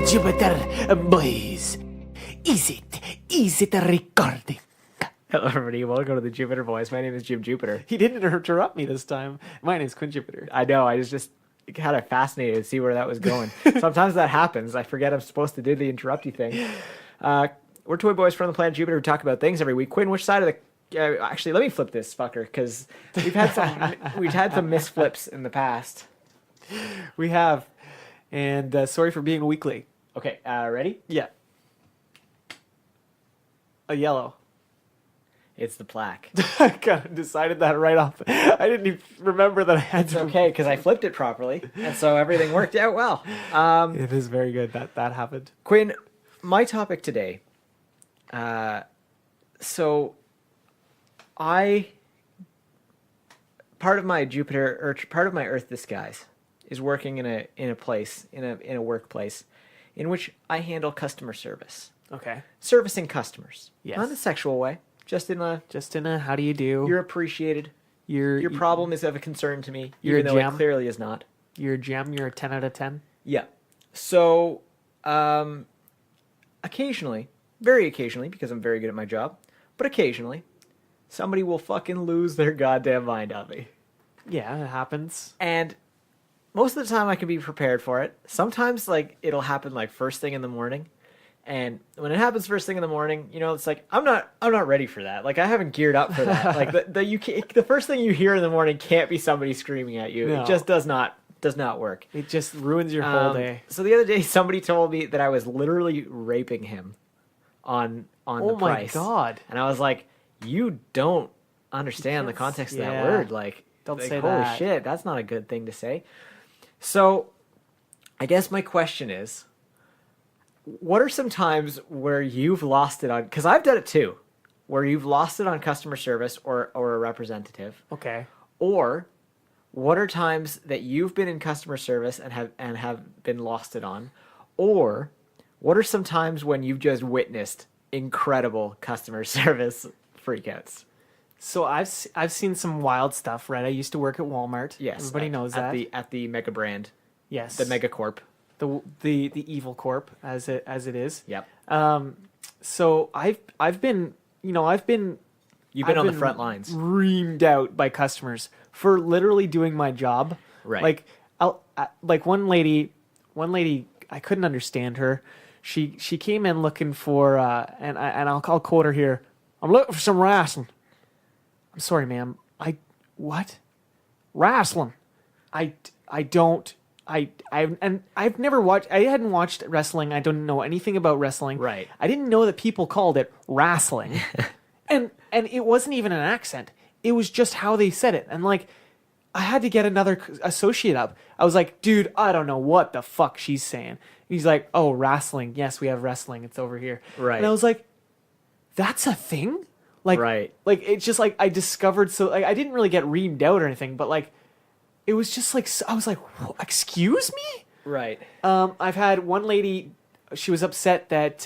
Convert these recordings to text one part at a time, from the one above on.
Jupiter, boys. Is it recording? Hello, everybody. Welcome to the Jupiter Boys. My name is Jim Jupiter. He didn't interrupt me this time. My name's Quinn Jupiter. I know. I was just kind of fascinated to see where that was going. Sometimes that happens. I forget I'm supposed to do the interrupty thing. We're toy boys from the planet Jupiter who talk about things every week. Quinn, which side of the... actually, let me flip this fucker, because we've had some misflips in the past. We have. And sorry for being a week late. Okay, ready? Yeah. A yellow. It's the plaque. I kind of decided that right off. I didn't even remember that I had It's to. okay, because I flipped it properly, and so everything worked out well. It is very good that happened. Quinn, my topic today. So, part of my Jupiter, or part of my Earth disguise, is working in a workplace, in which I handle customer service, Okay. servicing customers, Yes. not in a sexual way, just in a How do you do? you're appreciated. Your problem is of a concern to me, You're even a though gem? it clearly is not. You're a gem. You're a 10 out of 10. Yeah. So, occasionally, very occasionally, because I'm very good at my job, but occasionally, somebody will fucking lose their goddamn mind on me. Yeah, it happens. And most of the time I can be prepared for it. Sometimes, like, it'll happen, like, first thing in the morning. And when it happens first thing in the morning, you know, it's like, I'm not ready for that. Like, I haven't geared up for that. Like, the first thing you hear in the morning can't be somebody screaming at you. No. It just does not work. It just ruins your whole day. So the other day, somebody told me that I was literally raping him on the price. Oh my God. And I was like, you don't understand the Yes, context of that yeah. word. Like, Don't like, say holy that. shit, that's not a good thing to say. So, I guess my question is, what are some times where you've lost it on? Because I've done it too, where you've lost it on customer service or a representative. Okay. Or what are times that you've been in customer service and have been lost it on? Or what are some times when you've just witnessed incredible customer service freakouts? So I've seen some wild stuff, right? I used to work at Walmart. Yes, Everybody knows that. at the mega brand, Yes. the mega corp. The evil corp as it is. Yep. So I've been You've been on the front lines. Reamed out by customers for literally doing my job. Right. Like one lady I couldn't understand her. She came in looking for and I'll quote her here. I'm looking for some wrestling. I'm sorry, ma'am. What? Wrestling. I've never watched. I hadn't watched wrestling. I don't know anything about wrestling. Right. I didn't know that people called it wrestling, and it wasn't even an accent. It was just how they said it, and like, I had to get another associate up. I was like, dude, I don't know what the fuck she's saying. And he's like, oh, wrestling. Yes, we have wrestling. It's over here. Right. And I was like, that's a thing. Like, Right. Like it's just like I discovered. So like I didn't really get reamed out or anything, but like. It was just like, I was like, excuse me? Right. I've had one lady, she was upset that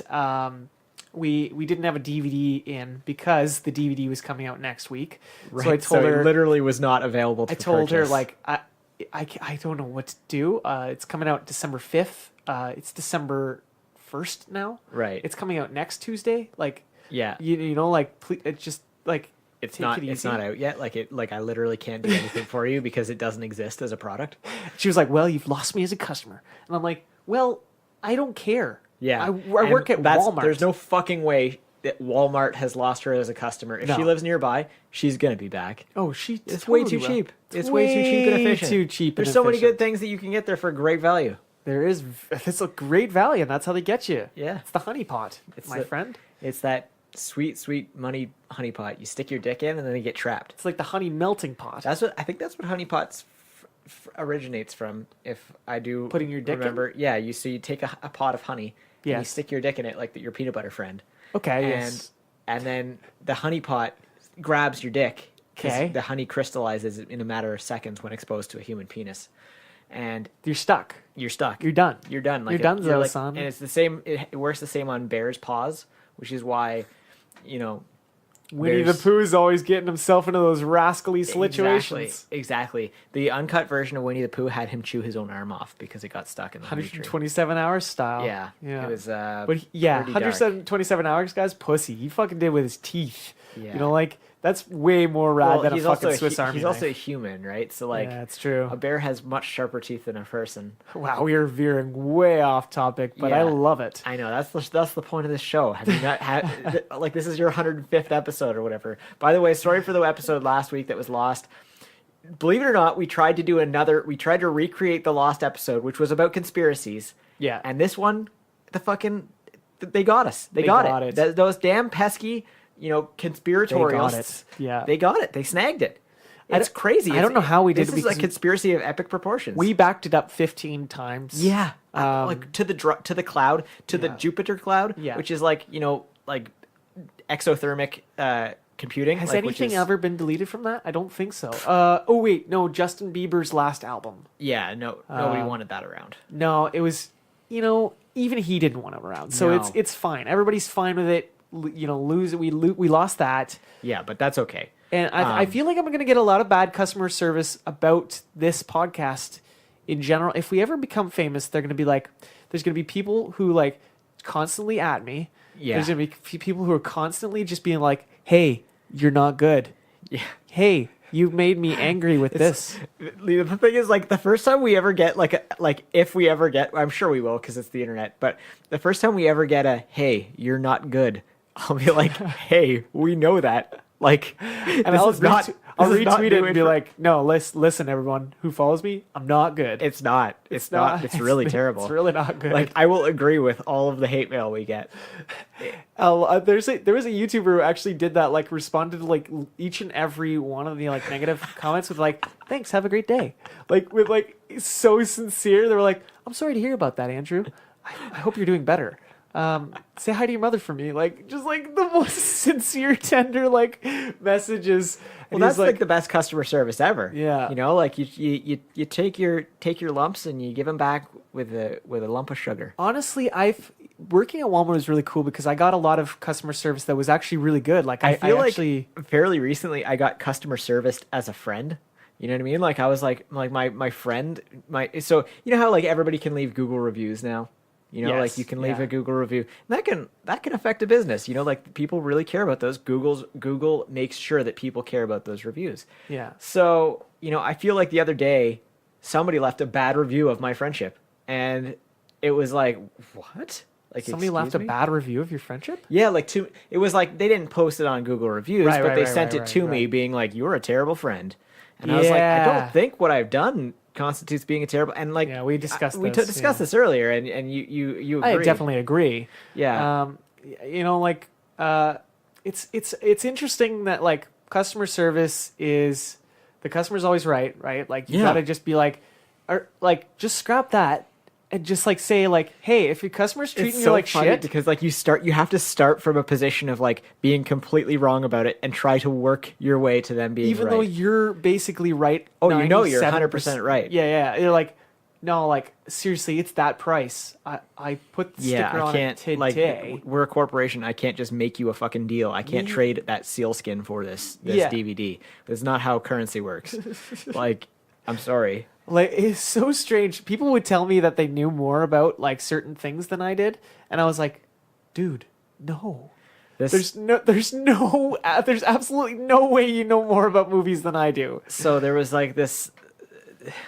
we didn't have a DVD in because the DVD was coming out next week. Right. So I told her, it literally was not available to I told her purchase. like, I don't know what to do. It's coming out December 5th. It's December 1st now. Right. It's coming out next Tuesday. Like, Yeah. you know, like, it's just like, It's take not. it It's easy. not out yet. Like I literally can't do anything for you because it doesn't exist as a product. She was like, well, you've lost me as a customer. And I'm like, well, I don't care. Yeah, I work at Walmart. There's no fucking way that Walmart has lost her as a customer. If No. she lives nearby, she's gonna be back. Oh, she. It's way too cheap. It's way too cheap and efficient. Too cheap. There's and so many efficient. good things that you can get there for great value. There is. It's a great value, and that's how they get you. Yeah. It's the honey pot, It's my friend. It's that sweet, sweet money honey pot. You stick your dick in and then you get trapped. It's like the honey melting pot. I think that's what honey pots originates from. If I do Putting your dick in? remember, yeah. You take a pot of honey. And you Yes. stick your dick in it like your peanut butter friend. Okay. And Yes. and then the honey pot grabs your dick. 'Cause Okay. the honey crystallizes in a matter of seconds when exposed to a human penis, and You're stuck. you're stuck. You're done. You're done. Like You're done, like, son. and it's the same. It works the same on bears' paws, which is why, you know, Winnie the Pooh's always getting himself into those rascally situations. Exactly. The uncut version of Winnie the Pooh had him chew his own arm off because it got stuck in the honey tree. 127 hours style. Yeah. It was but yeah, 127 hours, guys, pussy. He fucking did with his teeth. Yeah. You know, like that's way more rad than a fucking Swiss Army He's knife. also a human, right? So like, yeah, that's true. A bear has much sharper teeth than a person. Wow, we are veering way off topic, but I Yeah. love it. I know that's the point of this show. Have you not had like this is your 105th episode or whatever? By the way, sorry for the episode last week that was lost. Believe it or not, we tried to recreate the lost episode, which was about conspiracies. Yeah. And this one, they got us. They got it. Those damn pesky, conspiratorialists. Yeah. They got it. They snagged it. It's crazy. I don't know how we did it. This is a conspiracy of epic proportions. We backed it up 15 times. Yeah. Like to the cloud, the Jupiter cloud, which is like exothermic computing. Has anything ever been deleted from that? I don't think so. Oh wait, no, Justin Bieber's last album. Yeah, no, nobody wanted that around. No, it was, even he didn't want it around. So it's fine. Everybody's fine with it. We lost that. Yeah, but that's okay. And I feel like I'm going to get a lot of bad customer service about this podcast in general. If we ever become famous, they're going to be like, there's going to be people who like constantly at me. Yeah. There's going to be people who are constantly just being like, hey, you're not good. Yeah. Hey, you made me angry with this. The thing is, like, the first time we ever get if we ever get, I'm sure we will because it's the internet, but the first time we ever get a, hey, you're not good, I'll be like, hey, we know that. Like, and I'll retweet it and be like, no, listen, everyone who follows me, I'm not good. It's not. It's not. It's really terrible. It's really not good. Like, I will agree with all of the hate mail we get. There was a YouTuber who actually did that, like responded to like each and every one of the like negative comments with like, thanks, have a great day. Like with like so sincere. They were like, I'm sorry to hear about that, Andrew. I hope you're doing better. Say hi to your mother for me. Like, just like the most sincere, tender like messages. Well, that's like the best customer service ever. Yeah. Like you take your lumps and you give them back with a lump of sugar. Honestly, working at Walmart was really cool because I got a lot of customer service that was actually really good. Like I feel like fairly recently I got customer serviced as a friend. You know what I mean? Like I was like my friend, so you know how like everybody can leave Google reviews now? Yes, like you can leave a Google review. And that can affect a business. Like people really care about those. Google makes sure that people care about those reviews. Yeah. So, I feel like the other day somebody left a bad review of my friendship. And it was like, what? Like somebody left a bad review of your friendship? Yeah, it was like they didn't post it on Google Reviews, but they sent it to me being like, you're a terrible friend. And I was like, I don't think what I've done constitutes being a terrible, and like we discussed this earlier, and you agree. I definitely agree. Yeah. It's interesting that like customer service is the customer's always right? Like you gotta just be like, or like just scrap that and just like say like, hey, if your customer's treating you like shit, because like you have to start from a position of like being completely wrong about it and try to work your way to them being even right. though you're basically right. Oh, you're 100% right. Yeah. You're like, no, like seriously, it's that price. I put the sticker on it today. Like, we're a corporation. I can't just make you a fucking deal. I can't trade that sealskin for this DVD. That's not how currency works. Like, I'm sorry. Like, it's so strange. People would tell me that they knew more about like certain things than I did, and I was like, dude, no. There's absolutely no way you know more about movies than I do. So there was like this,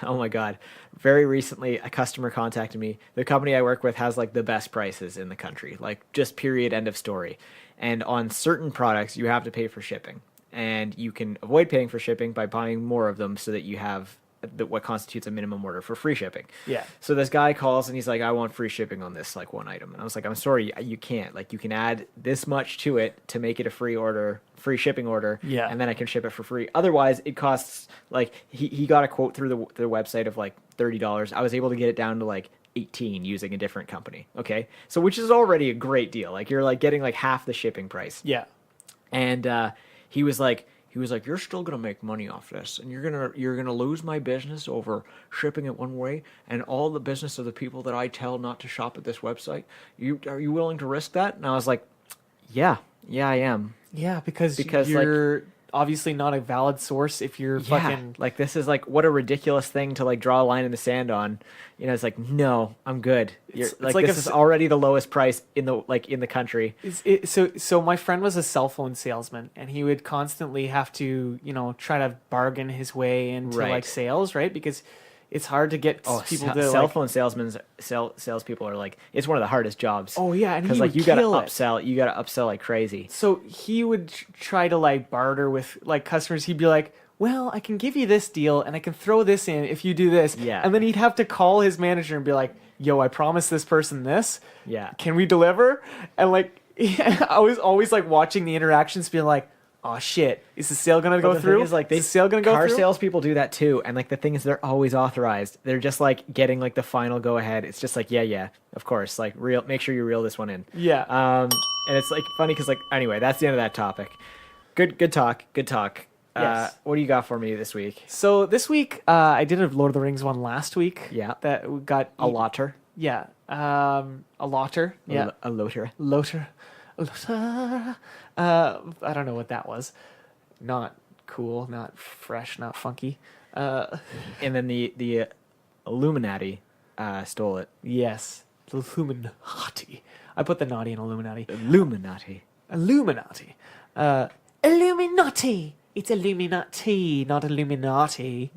oh my God. Very recently, a customer contacted me. The company I work with has like the best prices in the country, like just period, end of story. And on certain products, you have to pay for shipping. And you can avoid paying for shipping by buying more of them so that you have what constitutes a minimum order for free shipping. Yeah. So this guy calls and he's like, I want free shipping on this like one item. And I was like, I'm sorry, you can't. Like you can add this much to it to make it a free shipping order. Yeah. And then I can ship it for free. Otherwise it costs like he got a quote through the website of like $30. I was able to get it down to like 18 using a different company. Okay. So which is already a great deal. Like you're like getting like half the shipping price. Yeah. And he was like, you're still gonna make money off this, and you're gonna lose my business over shipping it one way, and all the business of the people that I tell not to shop at this website. Are you willing to risk that? And I was like, yeah, I am. Yeah, because Because, you're obviously not a valid source if you're fucking. like this is like what a ridiculous thing to like draw a line in the sand on. You know, it's like no, I'm good. It's Like like this a is s- already the lowest price in the country. So my friend was a cell phone salesman, and he would constantly have to, try to bargain his way into Right. like sales, right? Because it's hard to get people to cell like. phone salespeople are like it's one of the hardest jobs. Oh yeah, and Because he like would you gotta kill it. upsell, you gotta upsell like crazy. So he would try to like barter with like customers. He'd be like, "Well, I can give you this deal, and I can throw this in if you do this." Yeah. And then he'd have to call his manager and be like, "Yo, I promised this person this. Yeah. Can we deliver?" And like, I was always like watching the interactions, being like, "Oh shit, is the sale gonna But go the through? thing is, like, Is the sale gonna go car through?" salespeople do that too, and like the thing is, they're always authorized. They're just like getting like the final go ahead. It's just like yeah, of course, like make sure you reel this one in. Yeah. And it's like funny because like anyway, that's the end of that topic. Good talk. Yes. What do you got for me this week? So this week, I did a Lord of the Rings one last week. Yeah. That we got A LOTR. Yeah. A LOTR. Yeah. A LOTR. LOTR. I don't know what that was. Not cool, not fresh, not funky. And then the Illuminati stole it. Yes. Illuminati. I put the naughty in Illuminati. Illuminati. Illuminati. Illuminati. It's Illuminati, not Illuminati.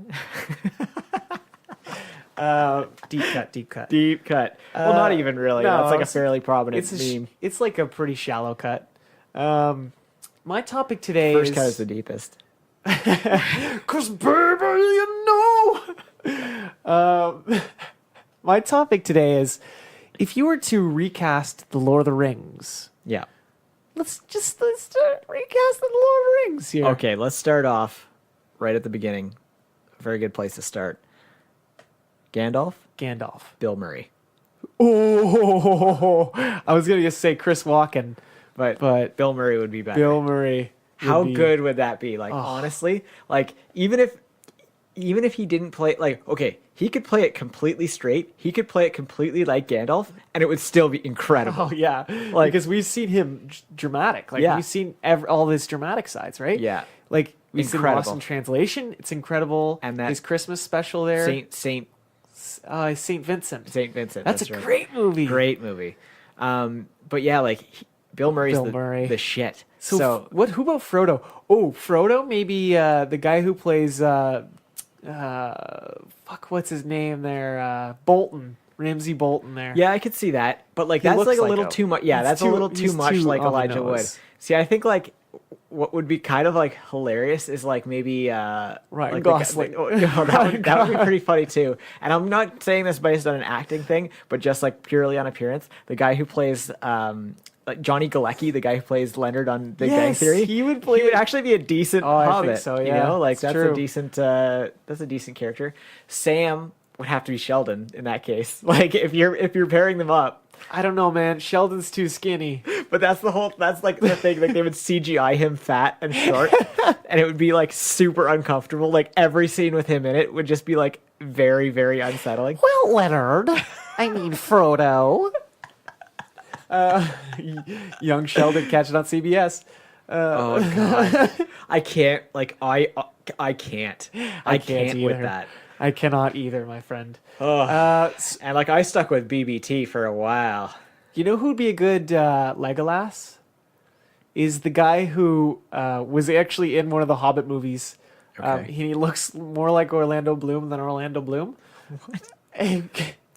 Deep cut. Deep cut. Well, not even really. no, That's like a it's- fairly prominent It's meme. it's like a pretty shallow cut. My topic today First is cut is the deepest. 'Cause baby, you know. My topic today is if you were to recast the Lord of the Rings. Yeah. Let's start recast the Lord of the Rings here. Okay, let's start off right at the beginning. A very good place to start. Gandalf, Gandalf. Bill Murray. Oh, I was gonna just say Chris Walken, But but Bill Murray would be better. Bill Murray. would How be- good would that be? Like Oh. honestly, like even if he didn't play like okay, he could play it completely straight. He could play it completely like Gandalf, and it would still be incredible. Oh yeah, Like- because we've seen him dramatic. Like Yeah. we've seen all his dramatic sides, right? Yeah. Like we've seen Incredible. Lost in Translation. It's incredible. And that- his Christmas special there. Saint Saint Vincent. Vincent. That's a right. great movie. Great movie. But yeah, like Bill Murray's Bill Murray. the shit. So, what? Who about Frodo? Oh, Frodo. Maybe the guy who plays fuck. What's his name there? Bolton. Ramsay Bolton there. yeah, I could see that. But like He that's looks like a like little a- too much. Yeah, he's that's a too- little too he's much too like on the Elijah Wood. nose. See, I think like what would be kind of like hilarious is like maybe Ryan like Gosling. that would be pretty funny too. And I'm not saying this based on an acting thing, but just like purely on appearance. The guy who plays like Johnny Galecki, the guy who plays Leonard on Big Bang Yes, Theory, he would play- actually be a decent Oh, I think Hobbit. so, You yeah. know, like It's that's true. a decent character. Sam would have to be Sheldon in that case. Like if you're pairing them up. I don't know, man. Sheldon's too skinny. But that's like the thing. Like they would CGI him fat and short, and it would be like super uncomfortable. Like every scene with him in it would just be like very, very unsettling. Well, Leonard. I mean, Frodo. Young Sheldon catching on CBS. Oh god, I can't. Like I can't. I can't with either. that. I cannot either, my friend. Ugh. And like I stuck with BBT for a while. You know who'd be a good Legolas? Is the guy who was actually in one of the Hobbit movies. Okay. He looks more like Orlando Bloom than Orlando Bloom. What? And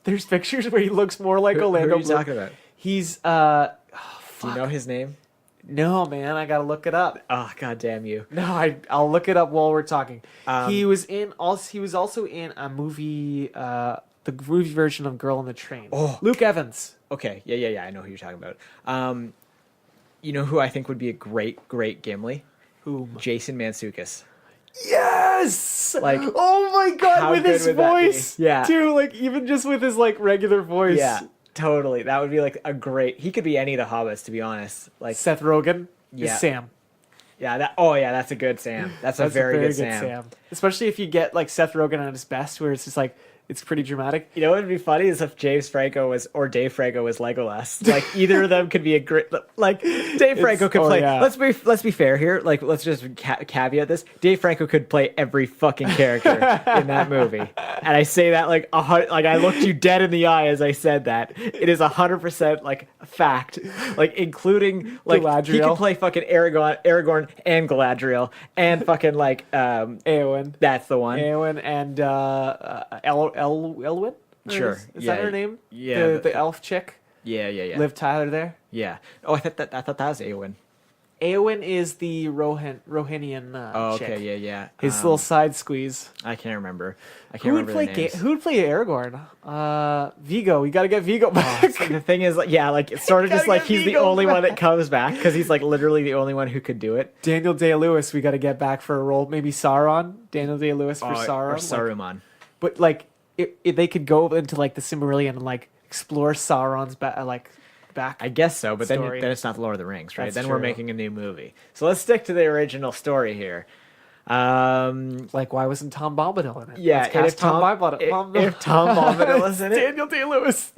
there's pictures where he looks more like Who Orlando are you Bloom. talking about? He's Do you know his name? no, man, I gotta look it up. Oh god damn you! No, I'll look it up while we're talking. Um, He was also in a movie, the movie version of Girl on the Train. Oh. Luke Evans. Okay, yeah. I know who you're talking about. You know who I think would be a great Gimli? Whom? Jason Mantzoukas. Yes! Like, oh my god, how with good his would that be? voice, Yeah. too. Like even just with his like regular voice. Yeah, totally. That would be like a great. He could be any of the hobbits, to be honest. Like, Seth Rogen Yeah. is Sam. yeah, that's a good Sam. That's a very good Sam. Especially if you get like Seth Rogen at his best, where it's just like It's pretty dramatic. You know what would be funny is if James Franco was or Dave Franco was Legolas. Like either of them could be a great. Like Dave Franco could play. yeah. Let's be fair here. Like let's just caveat this. Dave Franco could play every fucking character in that movie, and I say that like I looked you dead in the eye as I said that. It is 100% like a fact. Like including like he Galadriel. could play fucking Aragorn and Galadriel and fucking like Eowyn. That's the one. Eowyn and Elwyn? Sure. Is that her name? Yeah. The elf chick? Yeah. Liv Tyler there? Yeah. Oh, I thought that was Eowyn. Eowyn is the Rohinian chick. Okay, yeah. His little side squeeze. I can't remember. Who would play Aragorn? Vigo. We got to get Vigo back. So the thing is, like, yeah, like it's sort of just like he's the Vigo only one back. that comes back because he's like literally the only one who could do it. Daniel Day-Lewis, we got to get back for a role. Maybe Sauron. Daniel Day-Lewis for Sauron. Or Saruman. But like, if they could go into like the Silmarillion and like explore Sauron's back. I guess so, but then story. it's not the Lord of the Rings, right? That's then we're true. making a new movie. So let's stick to the original story here. Like, why wasn't Tom Bombadil in it? Yeah, Let's cast if Tom Bombadil was in it, Daniel Day-Lewis.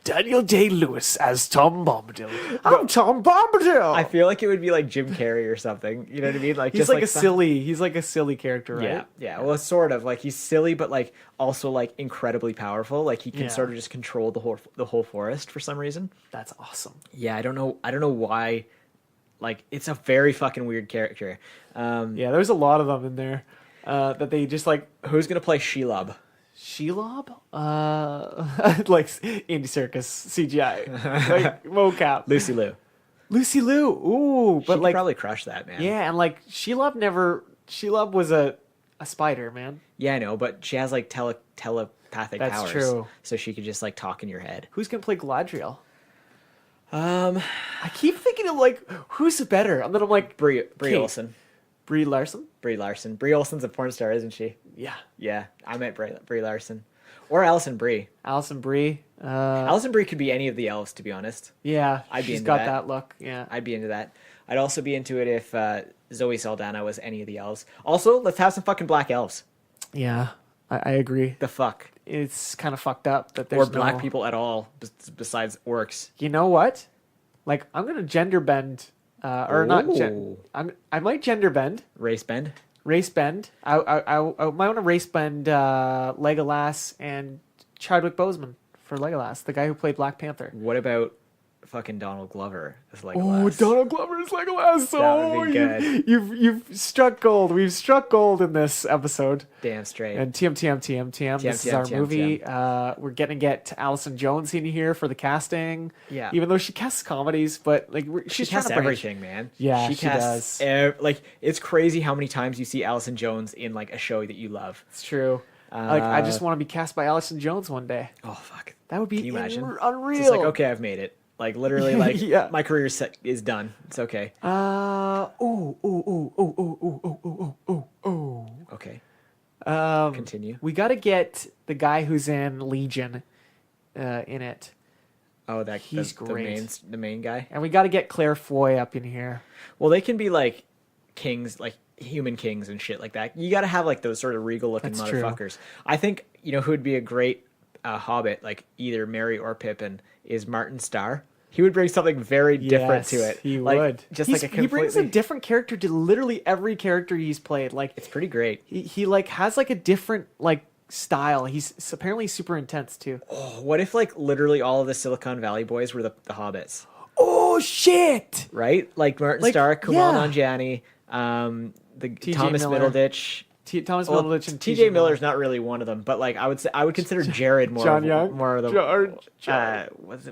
Daniel Day-Lewis as Tom Bombadil. I'm Tom Bombadil. I feel like it would be like Jim Carrey or something. You know what I mean? Like he's just like he's like a silly character, right? Yeah. Well, sort of like he's silly, but like also like incredibly powerful. Like he can Yeah. sort of just control the whole forest for some reason. That's awesome. Yeah, I don't know why. Like it's a very fucking weird character. Yeah, there's a lot of them in there that they just like. Who's gonna play Shelob? Shelob? Like Indie Circus CGI, like mocap. Lucy Liu. Lucy Liu. Ooh, She but could like probably crush that, man. yeah, and like Shelob was a spider, man. Yeah, I know, but she has like telepathic That's powers. true. So she could just like talk in your head. Who's gonna play Galadriel? I keep thinking of like who's better, and then I'm like Brie Kate. Olsen. Brie Larson. Brie Larson. Brie Olsen's a porn star, isn't she? Yeah, Yeah, I meant Brie Larson. Or Alison Brie. Alison Brie. Alison Brie could be any of the elves, to be honest. Yeah, I'd be she's into got that. that look. Yeah, I'd be into that. I'd also be into it if Zoe Saldana was any of the elves. Also, let's have some fucking black elves. yeah, I agree. The fuck? It's kind of fucked up that Or there's black no... people at all, besides orcs. You know what? Like I'm gonna gender bend, or not. Ooh. I might gender bend, Race bend? race bend. I might want to race bend Legolas and Chadwick Boseman for Legolas, the guy who played Black Panther. What about fucking Donald Glover as Legolas? Oh, Donald Glover is Legolas. That would be good. You've struck gold. We've struck gold in this episode. Damn straight. And TM. This is our movie. We're gonna get Allison Jones in here for the casting. Yeah. Even though she casts comedies, but like She she's trying casts to branch. everything, man. Yeah, she casts does. like it's crazy how many times you see Allison Jones in like a show that you love. It's true. Like I just want to be cast by Allison Jones one day. Oh fuck! That would be Can you imagine? unreal. It's just like okay, I've made it. Like literally, like Yeah. my career is done. It's okay. Okay. Continue. We got to get the guy who's in Legion in it, Oh, He's great. The main guy. and we got to get Claire Foy up in here. Well, they can be like kings, like human kings and shit like that. You got to have like those sort of regal looking That's true. motherfuckers. I think who would be a great Hobbit, like either Merry or Pippin, is Martin Starr. He would bring something very different to Yes, it. He Like, would. just He's- like a he brings a completely- different character to literally every character he's played. Like It's pretty great. he like has like a different like style. He's apparently super intense too. Oh, what if like literally all of the Silicon Valley boys were the Hobbits, Oh shit! right? Like Martin Like, Starr, Kumail yeah. Nanjiani, the T.J. Thomas Miller. Middleditch. Thomas Well, Middleditch and T.J. Miller's not really one of them, but like I would consider Jared more John of, Young? more of the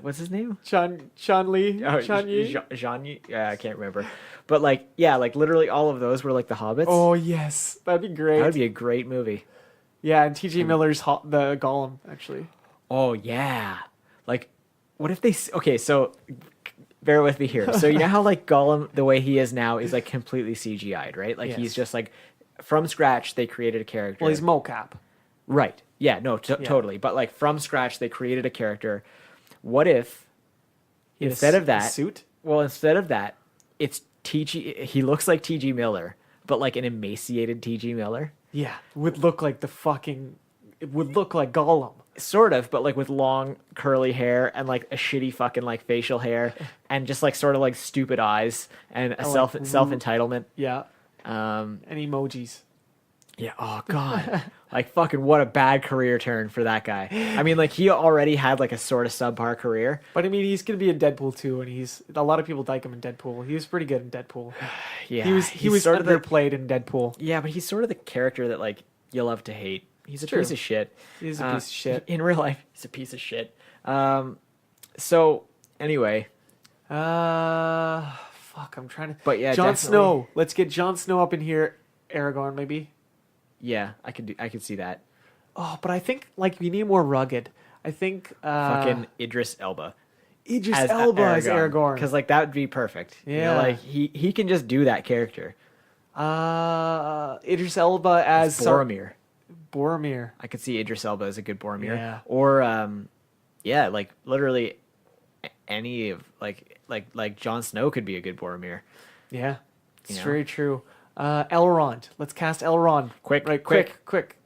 what's his name? Sean Lee. Oh, Sean Yi. Jean Yi? Yeah, I can't remember. But like yeah, like literally all of those were like the Hobbits. Oh yes, that'd be great. That would be a great movie. Yeah, and T.J. Miller's the Gollum actually. Oh yeah. Like what if okay, so bear with me here. So you know how like Gollum the way he is now is like completely CGI'd, right? Like Yes. he's just like from scratch they created a character. Well, he's mocap. Right. Yeah, no, totally. But like from scratch they created a character. What if instead of that suit. well, instead of that, it's TG he looks like TG Miller, but like an emaciated TG Miller. Yeah, would look like the fucking it would look like Gollum. Sort of, but like with long curly hair and like a shitty fucking like facial hair and just like sort of like stupid eyes and a self entitlement. Yeah. Um, And emojis. yeah. Oh god. Like fucking what a bad career turn for that guy. I mean, like he already had like a sort of subpar career. But I mean, he's gonna be in Deadpool too, and he's a lot of people like him in Deadpool. He was pretty good in Deadpool. Yeah. He was sort of the, underplayed in Deadpool. yeah, but he's sort of the character that like you love to hate. He's a True. piece of shit. He's a piece of shit. In real life, he's a piece of shit. So anyway, Fuck, I'm trying to. But yeah, Jon definitely. Snow. Let's get Jon Snow up in here. Aragorn, maybe. yeah, I could see that. Oh, but I think like we need more rugged. I think Fucking Idris Elba. Idris Elba as Aragorn. Because like that would be perfect. You know, Yeah. like he can just do that character. Idris Elba as Boromir. Boromir. I could see Idris Elba as a good Boromir. Yeah. Or yeah, like literally any of like Jon Snow could be a good Boromir. Yeah, it's You know? very true. Elrond. Let's cast Elrond. Quick. Quick.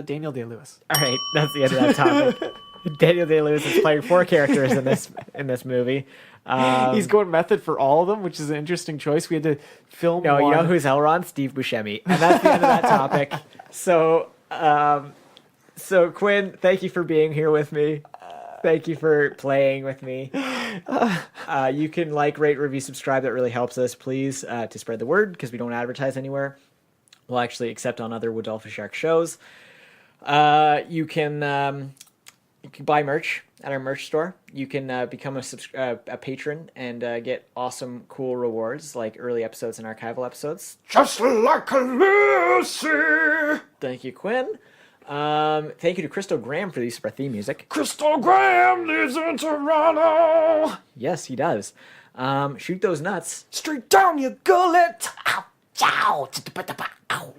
Daniel Day-Lewis. All right, that's the end of that topic. Daniel Day-Lewis is playing 4 characters in this movie. He's going method for all of them, which is an interesting choice. We had to film. No, you one. know who's Elrond? Steve Buscemi, and that's the end of that topic. So, so Quinn, thank you for being here with me. Thank you for playing with me. You can like, rate, review, subscribe. That really helps us, please, to spread the word because we don't advertise anywhere. We'll actually accept on other Wood Dolphin Shark shows. You can buy merch at our merch store. You can become a patron and get awesome, cool rewards like early episodes and archival episodes. Just like a Lucy. Thank you, Quinn. Thank you to Crystal Graham for the use of our theme music. Crystal Graham lives in Toronto. Yes, he does. Shoot those nuts. Straight down your gullet. Ow, ow, ow.